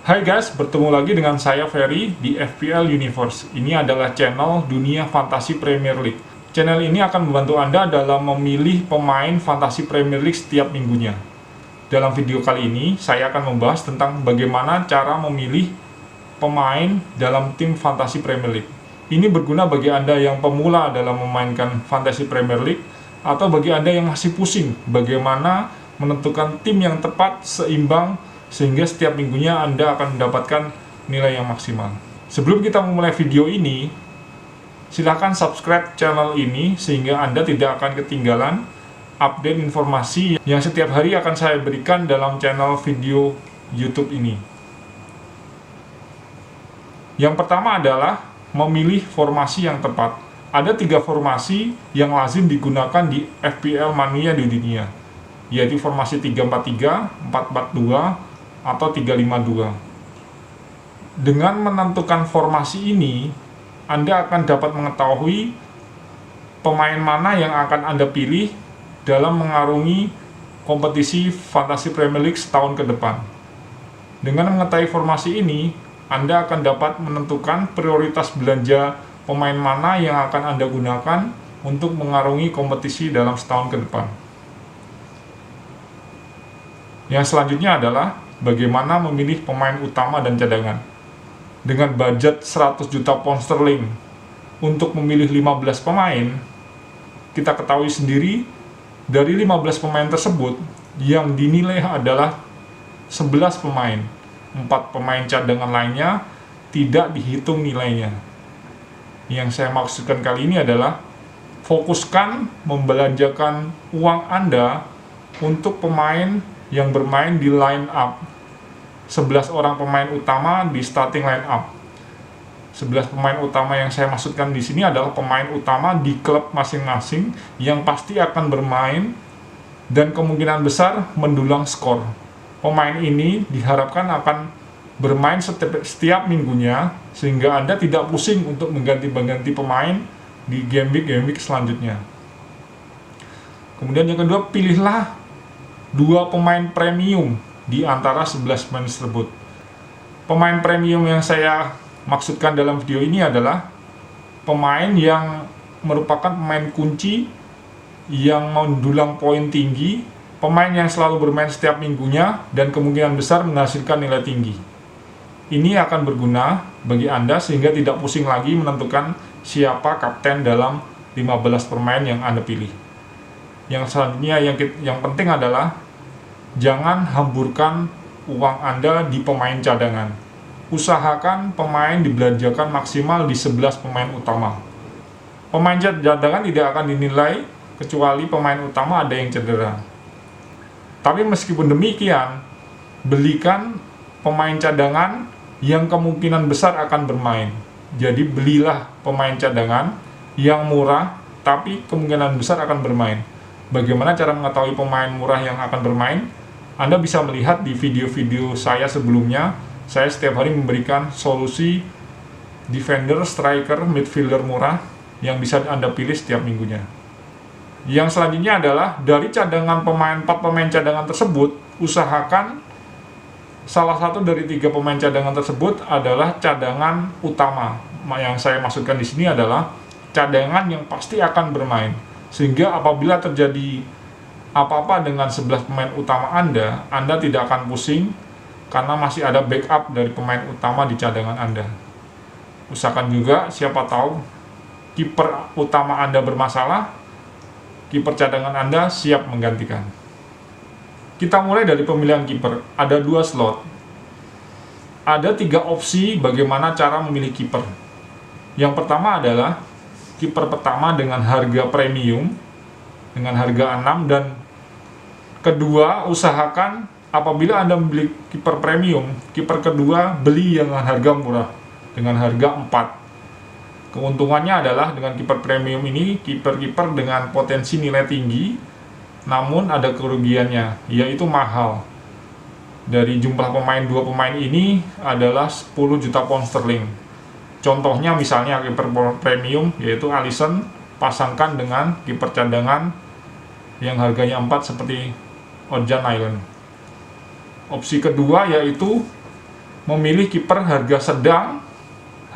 Hai guys, bertemu lagi dengan saya Ferry di FPL Universe. Ini adalah channel Dunia Fantasi Premier League. Channel ini akan membantu Anda dalam memilih pemain Fantasi Premier League setiap minggunya. Dalam video kali ini, saya akan membahas tentang bagaimana cara memilih pemain dalam tim Fantasi Premier League. Ini berguna bagi Anda yang pemula dalam memainkan Fantasi Premier League, atau bagi Anda yang masih pusing bagaimana menentukan tim yang tepat, seimbang, sehingga setiap minggunya Anda akan mendapatkan nilai yang maksimal. Sebelum kita memulai video ini, silahkan subscribe channel ini sehingga Anda tidak akan ketinggalan update informasi yang setiap hari akan saya berikan dalam channel video YouTube ini. Yang pertama adalah memilih formasi yang tepat. Ada 3 formasi yang lazim digunakan di FPL mania di dunia, yaitu formasi 3-4-3, 4-4-2, atau 3-5-2. Dengan menentukan formasi ini, Anda akan dapat mengetahui pemain mana yang akan Anda pilih dalam mengarungi kompetisi Fantasi Premier League setahun ke depan. Dengan mengetahui formasi ini, Anda akan dapat menentukan prioritas belanja pemain mana yang akan Anda gunakan untuk mengarungi kompetisi dalam setahun ke depan. Yang selanjutnya adalah bagaimana memilih pemain utama dan cadangan. Dengan budget 100 juta pound sterling untuk memilih 15 pemain, kita ketahui sendiri dari 15 pemain tersebut yang dinilai adalah 11 pemain. 4 pemain cadangan lainnya tidak dihitung nilainya. Yang saya maksudkan kali ini adalah fokuskan membelanjakan uang Anda untuk pemain yang bermain di line up. 11 orang pemain utama di starting line up. 11 pemain utama yang saya maksudkan di sini adalah pemain utama di klub masing-masing yang pasti akan bermain dan kemungkinan besar mendulang skor. Pemain ini diharapkan akan bermain setiap minggunya sehingga Anda tidak pusing untuk mengganti-ganti pemain di game week selanjutnya. Kemudian yang kedua, pilihlah 2 pemain premium di antara 11 pemain tersebut. Pemain premium yang saya maksudkan dalam video ini adalah pemain yang merupakan pemain kunci yang mendulang poin tinggi, pemain yang selalu bermain setiap minggunya dan kemungkinan besar menghasilkan nilai tinggi. Ini akan berguna bagi Anda sehingga tidak pusing lagi menentukan siapa kapten dalam 15 pemain yang Anda pilih. Yang selanjutnya yang penting adalah jangan hamburkan uang Anda di pemain cadangan. Usahakan pemain dibelanjakan maksimal di 11 pemain utama. Pemain cadangan tidak akan dinilai kecuali pemain utama ada yang cedera. Tapi meskipun demikian, belikan pemain cadangan yang kemungkinan besar akan bermain. Jadi belilah pemain cadangan yang murah tapi kemungkinan besar akan bermain. Bagaimana cara mengetahui pemain murah yang akan bermain? Anda bisa melihat di video-video saya sebelumnya. Saya setiap hari memberikan solusi defender, striker, midfielder murah yang bisa Anda pilih setiap minggunya. Yang selanjutnya adalah dari cadangan 4 pemain cadangan tersebut, usahakan salah satu dari 3 pemain cadangan tersebut adalah cadangan utama. Yang saya maksudkan di sini adalah cadangan yang pasti akan bermain. Sehingga apabila terjadi apa-apa dengan 11 pemain utama Anda tidak akan pusing karena masih ada backup dari pemain utama di cadangan Anda. Usahakan juga, siapa tahu kiper utama Anda bermasalah, kiper cadangan Anda siap menggantikan. Kita mulai dari pemilihan kiper. Ada 2 slot. Ada 3 opsi bagaimana cara memilih kiper. Yang pertama adalah kiper pertama dengan harga premium dengan harga 6, dan kedua, usahakan apabila Anda membeli kiper premium, kiper kedua beli dengan harga murah dengan harga 4. Keuntungannya adalah dengan kiper premium ini, kiper-kiper dengan potensi nilai tinggi, namun ada kerugiannya, yaitu mahal. Dari jumlah pemain 2 pemain ini adalah 10 juta pound sterling. Contohnya misalnya kiper premium yaitu Alisson, pasangkan dengan kiper cadangan yang harganya 4 seperti Ocean Island. Opsi kedua yaitu memilih kiper harga sedang,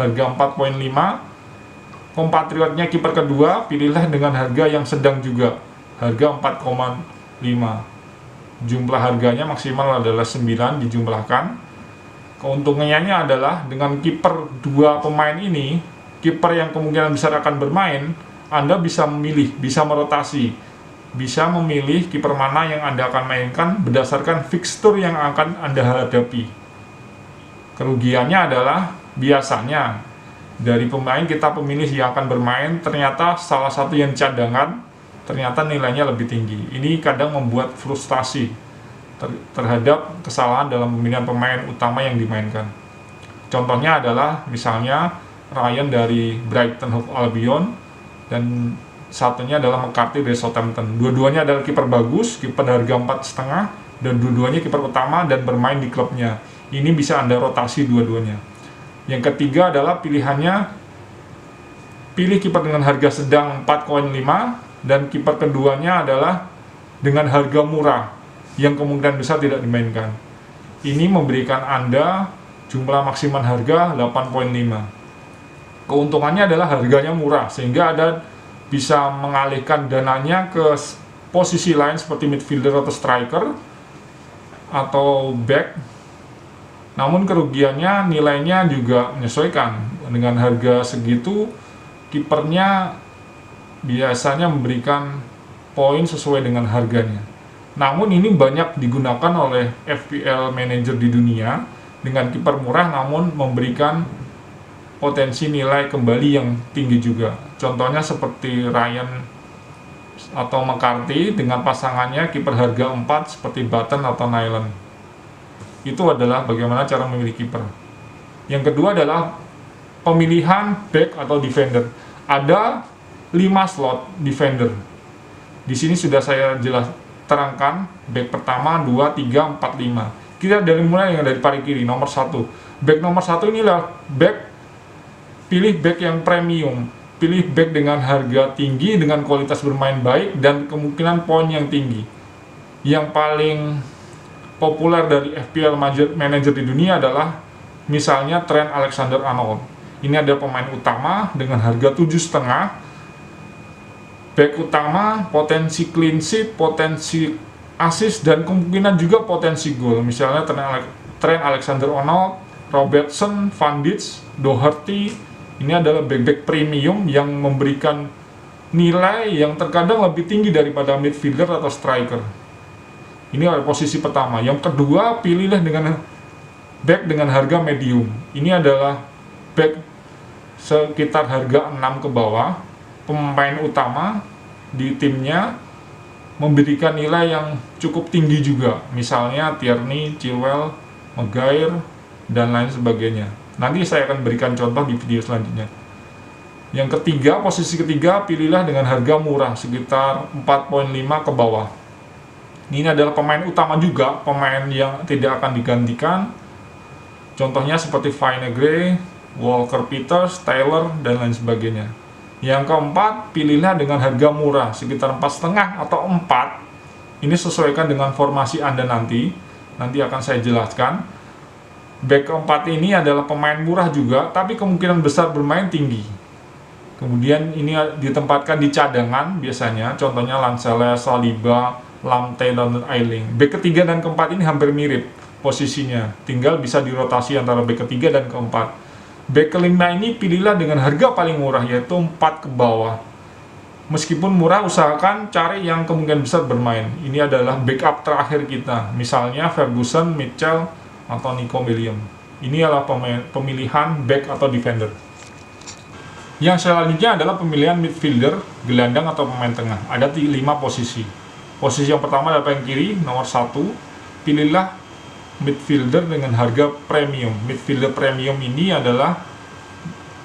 harga 4,5. Kompatriotnya kiper kedua, pilihlah dengan harga yang sedang juga, harga 4,5. Jumlah harganya maksimal adalah 9 dijumlahkan. Keuntungannya adalah dengan kiper dua pemain ini, kiper yang kemungkinan besar akan bermain, Anda bisa memilih, bisa merotasi, bisa memilih kiper mana yang Anda akan mainkan berdasarkan fixture yang akan Anda hadapi. Kerugiannya adalah biasanya dari pemain kita pemilih yang akan bermain, ternyata salah satu yang cadangan ternyata nilainya lebih tinggi. Ini kadang membuat frustasi terhadap kesalahan dalam pemilihan pemain utama yang dimainkan. Contohnya adalah misalnya Ryan dari Brighton Hove Albion dan satunya adalah McCarthy dari Southampton. Dua-duanya adalah kiper bagus, kiper harga 4,5, dan dua-duanya kiper utama dan bermain di klubnya. Ini bisa Anda rotasi dua-duanya. Yang ketiga adalah pilihannya, pilih kiper dengan harga sedang 4,5, dan kiper keduanya adalah dengan harga murah yang kemungkinan besar tidak dimainkan. Ini memberikan Anda jumlah maksimal harga 8,5. Keuntungannya adalah harganya murah, sehingga Anda bisa mengalihkan dananya ke posisi lain seperti midfielder atau striker atau back. Namun kerugiannya nilainya juga menyesuaikan. Dengan harga segitu, kipernya biasanya memberikan poin sesuai dengan harganya. Namun ini banyak digunakan oleh FPL manager di dunia dengan kiper murah namun memberikan potensi nilai kembali yang tinggi juga. Contohnya seperti Ryan atau McCarthy dengan pasangannya kiper harga 4 seperti Button atau Nyland. Itu adalah bagaimana cara memilih kiper. Yang kedua adalah pemilihan back atau defender. Ada 5 slot defender. Di sini sudah saya jelas terangkan back pertama, 2, 3, 4, 5. Kita mulai dari paling kiri, nomor 1. Back nomor 1 inilah back, pilih back yang premium. Pilih back dengan harga tinggi, dengan kualitas bermain baik, dan kemungkinan poin yang tinggi. Yang paling populer dari FPL manager di dunia adalah misalnya Trent Alexander-Arnold. Ini adalah pemain utama dengan harga 7,5. Back utama, potensi clean sheet, potensi assist, dan kemungkinan juga potensi gol. Misalnya Trent Alexander-Arnold, Robertson, Van Dijk, Doherty. Ini adalah back-back premium yang memberikan nilai yang terkadang lebih tinggi daripada midfielder atau striker. Ini adalah posisi pertama. Yang kedua, pilihlah dengan back dengan harga medium. Ini adalah back sekitar harga 6 ke bawah. Pemain utama di timnya memberikan nilai yang cukup tinggi juga. Misalnya Tierney, Chilwell, Maguire, dan lain sebagainya. Nanti saya akan berikan contoh di video selanjutnya. Yang ketiga, posisi ketiga, pilihlah dengan harga murah sekitar 4,5 ke bawah. Ini adalah pemain utama juga, pemain yang tidak akan digantikan. Contohnya seperti Vinagre, Walker Peters, Taylor, dan lain sebagainya. Yang keempat, pilihlah dengan harga murah sekitar 4,5 atau 4. Ini sesuaikan dengan formasi Anda nanti akan saya jelaskan. Back keempat ini adalah pemain murah juga, tapi kemungkinan besar bermain tinggi. Kemudian ini ditempatkan di cadangan biasanya, contohnya Lascelles, Saliba, Lamptey, dan Ayling. Back ketiga dan keempat ini hampir mirip posisinya, tinggal bisa dirotasi antara back ketiga dan keempat. Back kelima ini pilihlah dengan harga paling murah, yaitu 4 ke bawah. Meskipun murah, usahakan cari yang kemungkinan besar bermain. Ini adalah backup terakhir kita, misalnya Ferguson, Mitchell, atau Nico Williams. Ini adalah pemilihan back atau defender. Yang selanjutnya adalah pemilihan midfielder, gelandang, atau pemain tengah. Ada 5 posisi. Posisi yang pertama adalah paling kiri, nomor 1. Pilihlah midfielder dengan harga premium. Midfielder premium ini adalah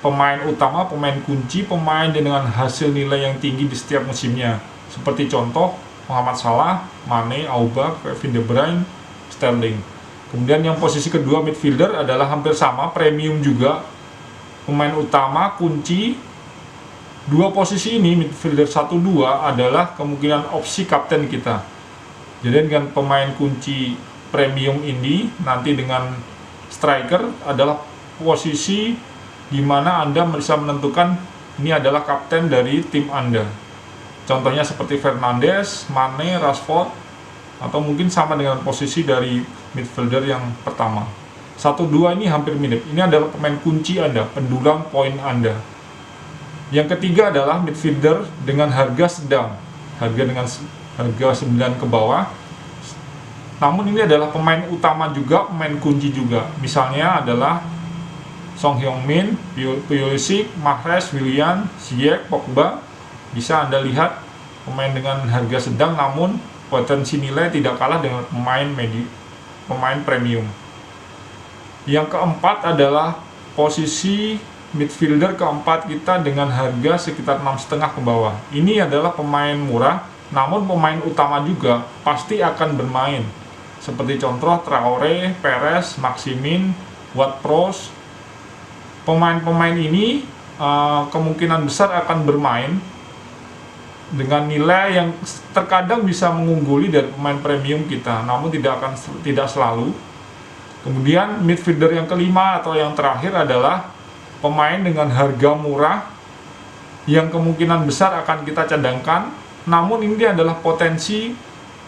pemain utama, pemain kunci, pemain dengan hasil nilai yang tinggi di setiap musimnya. Seperti contoh Muhammad Salah, Mane, Auba, Kevin De Bruyne, Sterling. Kemudian yang posisi kedua midfielder adalah hampir sama, premium juga. Pemain utama, kunci. Dua posisi ini, midfielder 1-2, adalah kemungkinan opsi kapten kita. Jadi dengan pemain kunci premium ini, nanti dengan striker adalah posisi di mana Anda bisa menentukan ini adalah kapten dari tim Anda. Contohnya seperti Fernandes, Mane, Rashford, atau mungkin sama dengan posisi dari midfielder yang pertama. 1-2 ini hampir mirip. Ini adalah pemain kunci Anda, pendulang poin Anda. Yang ketiga adalah midfielder dengan harga sedang, harga 9 ke bawah. Namun ini adalah pemain utama juga, pemain kunci juga. Misalnya adalah Son Heung-min, Pulisic, Mahrez, Willian, Ziyech, Pogba. Bisa Anda lihat pemain dengan harga sedang namun potensi nilai tidak kalah dengan pemain premium. Yang keempat adalah posisi midfielder keempat kita dengan harga sekitar 6,5 ke bawah. Ini adalah pemain murah, namun pemain utama juga pasti akan bermain. Seperti contoh Traore, Perez, Maximin, Ward-Prowse. Pemain-pemain ini kemungkinan besar akan bermain dengan nilai yang terkadang bisa mengungguli dari pemain premium kita, namun tidak selalu. Kemudian midfielder yang kelima atau yang terakhir adalah pemain dengan harga murah yang kemungkinan besar akan kita cadangkan, namun ini adalah potensi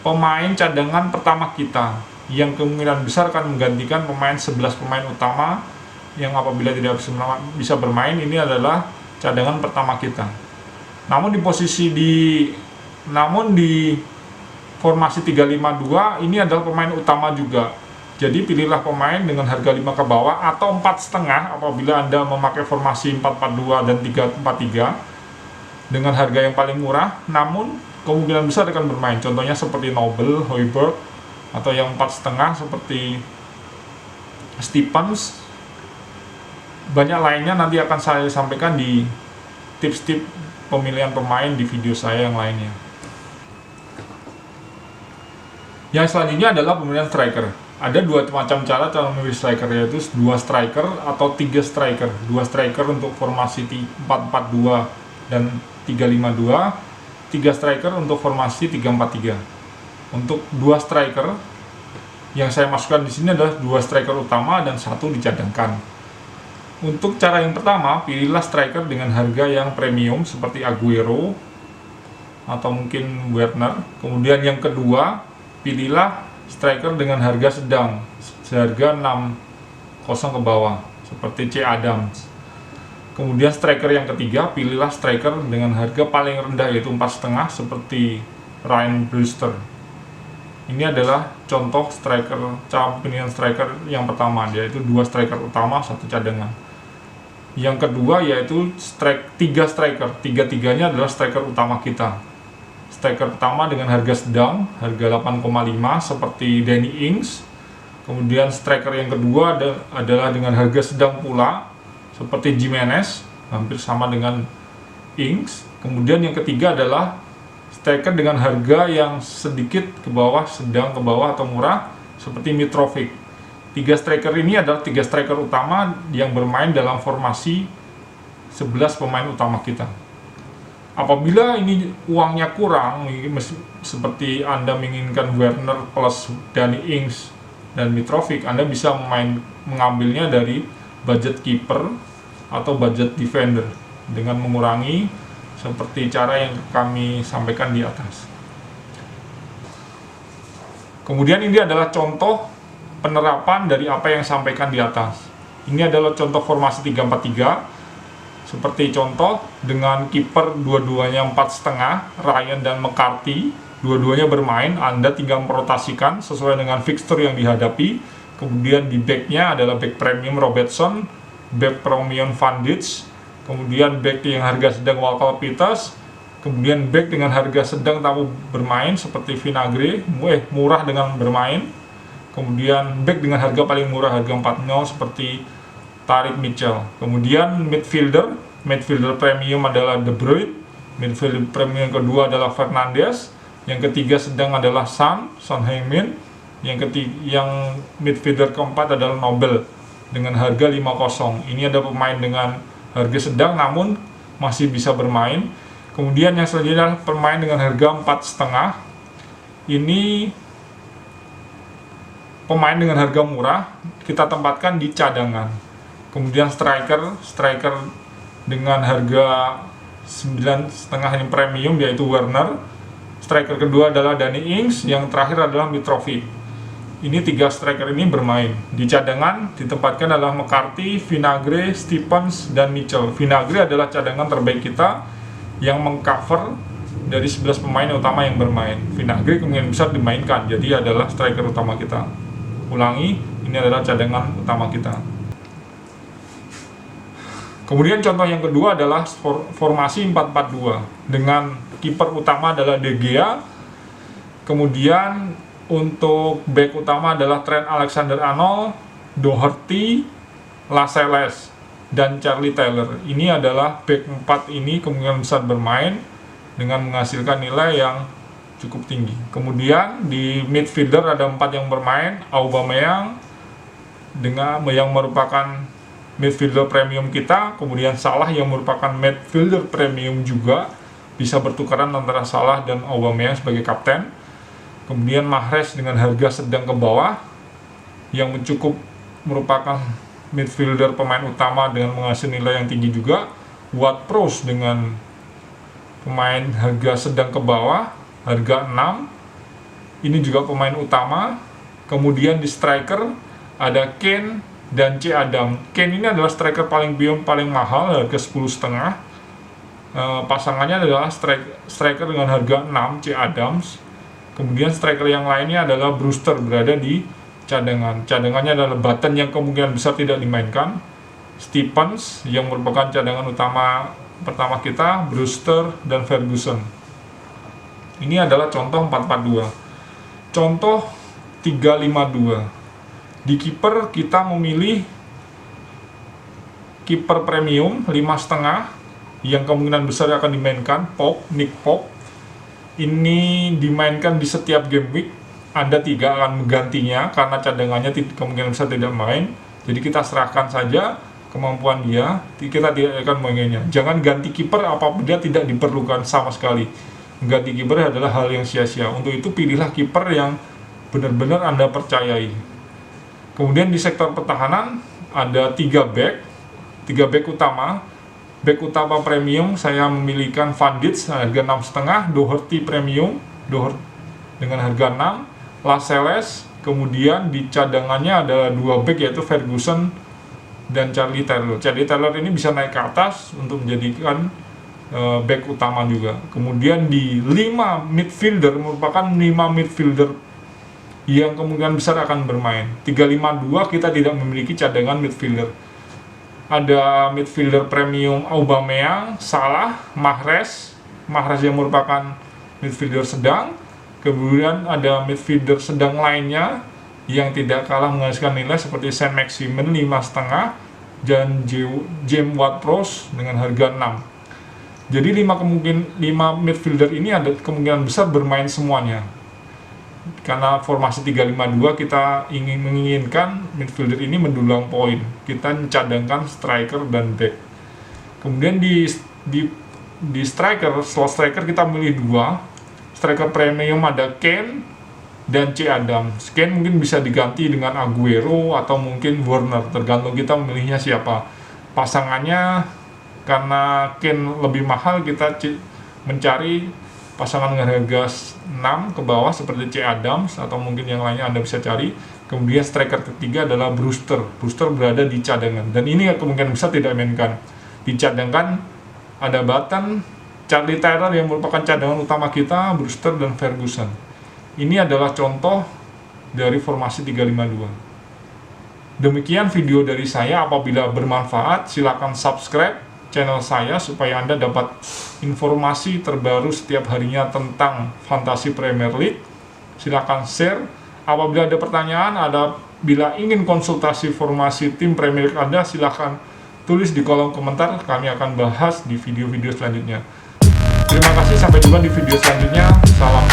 pemain cadangan pertama kita yang kemungkinan besar akan menggantikan 11 pemain utama yang apabila tidak bisa bermain, ini adalah cadangan pertama kita. Namun di formasi 3-5-2 ini adalah pemain utama juga. Jadi pilihlah pemain dengan harga 5 ke bawah atau 4,5 apabila Anda memakai formasi 4-4-2 dan 3-4-3 dengan harga yang paling murah, namun kemungkinan besar akan bermain. Contohnya seperti Nobel, Højbjerg, atau yang 4,5 seperti Stephens. Banyak lainnya nanti akan saya sampaikan di tips-tips pemilihan pemain di video saya yang lainnya. Yang selanjutnya adalah pemilihan striker. Ada dua macam cara memilih striker, yaitu 2 striker atau 3 striker. 2 striker untuk formasi 4-4-2 dan 3-5-2, 3 striker untuk formasi 3-4-3. Untuk 2 striker yang saya masukkan di sini adalah 2 striker utama dan 1 dicadangkan. Untuk cara yang pertama, pilihlah striker dengan harga yang premium seperti Aguero atau mungkin Werner. Kemudian yang kedua, pilihlah striker dengan harga sedang, seharga 6,0 ke bawah seperti C. Adams. Kemudian striker yang ketiga, pilihlah striker dengan harga paling rendah yaitu 4,5 seperti Ryan Brewster. Ini adalah contoh cara pemilihan striker yang pertama, yaitu 2 striker utama, 1 cadangan. Yang kedua yaitu 3 striker. 3-3-nya adalah striker utama kita. Striker pertama dengan harga sedang, harga 8,5 seperti Danny Ings. Kemudian striker yang kedua adalah dengan harga sedang pula seperti Jimenez, hampir sama dengan Ings. Kemudian yang ketiga adalah striker dengan harga yang sedikit ke bawah, sedang ke bawah atau murah seperti Mitrovic. 3 striker ini adalah 3 striker utama yang bermain dalam formasi 11 pemain utama kita. Apabila ini uangnya kurang, seperti Anda menginginkan Werner plus Danny Ings dan Mitrovic, Anda bisa mengambilnya dari budget keeper atau budget defender dengan mengurangi seperti cara yang kami sampaikan di atas. Kemudian ini adalah contoh penerapan dari apa yang sampaikan di atas. Ini adalah contoh formasi 3-4-3. Seperti contoh dengan kiper dua-duanya 4,5, Ryan dan McCarthy, dua-duanya bermain. Anda tinggal merotasikan sesuai dengan fixture yang dihadapi. Kemudian di backnya adalah back premium Robertson, back premium Van Dijk, kemudian back yang harga sedang Walker Peters, kemudian back dengan harga sedang tamu bermain seperti Vinagre, murah dengan bermain. Kemudian back dengan harga paling murah, harga 4,0 seperti Tariq Mitchell. Kemudian midfielder premium adalah De Bruyne. Midfielder premium kedua adalah Fernandes. Yang ketiga sedang adalah Son Heung-min. Yang midfielder keempat adalah Nobel dengan harga 5,0. Ini ada pemain dengan harga sedang namun masih bisa bermain. Kemudian yang selanjutnya adalah pemain dengan harga 4,5. Ini pemain dengan harga murah kita tempatkan di cadangan. Kemudian striker dengan harga 9,5 yang premium yaitu Werner. Striker kedua adalah Danny Ings, yang terakhir adalah Mitrovic. Ini 3 striker ini bermain. Di cadangan ditempatkan adalah McCarthy, Vinagre, Stephens, dan Mitchell. Vinagre adalah cadangan terbaik kita yang mengcover dari 11 pemain utama yang bermain. Vinagre kemungkinan besar dimainkan, jadi adalah striker utama kita. Ulangi, ini adalah cadangan utama kita. Kemudian contoh yang kedua adalah formasi 4-4-2 dengan kiper utama adalah De Gea. Kemudian untuk back utama adalah Trent Alexander-Arnold, Doherty, Lascelles, dan Charlie Taylor. Ini adalah back 4 ini kemungkinan besar bermain dengan menghasilkan nilai yang cukup tinggi. Kemudian di midfielder ada 4 yang bermain, Aubameyang yang merupakan midfielder premium kita, kemudian Salah yang merupakan midfielder premium juga, bisa bertukaran antara Salah dan Aubameyang sebagai kapten. Kemudian Mahrez dengan harga sedang ke bawah yang merupakan midfielder pemain utama dengan menghasilkan nilai yang tinggi juga. Ward-Prowse dengan pemain harga sedang ke bawah, harga 6. Ini juga pemain utama. Kemudian di striker ada Kane dan C. Adam. Kane ini adalah striker paling mahal, harga 10,5. Pasangannya adalah striker dengan harga 6, C. Adams. Kemudian striker yang lainnya adalah Brewster, berada di cadangan. Cadangannya adalah Button yang kemungkinan besar tidak dimainkan, Stephens yang merupakan cadangan utama pertama kita, Brewster, dan Ferguson. Ini adalah contoh 4-4-2. Contoh 3-5-2. Di kiper kita memilih kiper premium 5,5 yang kemungkinan besar akan dimainkan, Nick Pope. Ini dimainkan di setiap game week. Anda tidak akan menggantinya karena cadangannya kemungkinan besar tidak main. Jadi kita serahkan saja kemampuan dia, kita tidak akan mainnya. Jangan ganti kiper apabila tidak diperlukan sama sekali. Mengganti kiper adalah hal yang sia-sia. Untuk itu pilihlah kiper yang benar-benar Anda percayai. Kemudian di sektor pertahanan ada 3 back utama. Back utama premium saya memilihkan Van Dijk harga 6,5, Doherty premium dengan harga 6, Lascelles. Kemudian di cadangannya ada 2 back yaitu Ferguson dan Charlie Taylor. Charlie Taylor ini bisa naik ke atas untuk menjadikan back utama juga. Kemudian di 5 midfielder merupakan 5 midfielder yang kemungkinan besar akan bermain. 3-5-2 kita tidak memiliki cadangan midfielder. Ada midfielder premium Aubameyang, Salah, Mahrez yang merupakan midfielder sedang. Kemudian ada midfielder sedang lainnya yang tidak kalah menghasilkan nilai seperti Saint-Maximin 5,5 dan James Ward-Prowse dengan harga 6. Jadi 5 midfielder ini ada kemungkinan besar bermain semuanya. Karena formasi 3-5-2 kita menginginkan midfielder ini mendulang poin. Kita mencadangkan striker dan back. Kemudian di slot striker kita memilih 2. Striker premium ada Kane dan C. Adams. Kane mungkin bisa diganti dengan Aguero atau mungkin Werner, tergantung kita memilihnya siapa. Pasangannya, karena Kane lebih mahal, kita mencari pasangan dengan harga 6 ke bawah seperti C. Adams atau mungkin yang lainnya Anda bisa cari. Kemudian striker ketiga adalah Brewster. Brewster berada di cadangan dan ini kemungkinan besar tidak mainkan. Dicadangkan ada Button, Charlie Taylor yang merupakan cadangan utama kita, Brewster dan Ferguson. Ini adalah contoh dari formasi 3-5-2. Demikian video dari saya. Apabila bermanfaat, silakan subscribe channel saya supaya Anda dapat informasi terbaru setiap harinya tentang Fantasy Premier League. Silakan share. Apabila ada pertanyaan, bila ingin konsultasi formasi tim Premier League Anda, silakan tulis di kolom komentar. Kami akan bahas di video-video selanjutnya. Terima kasih, sampai jumpa di video selanjutnya. Salam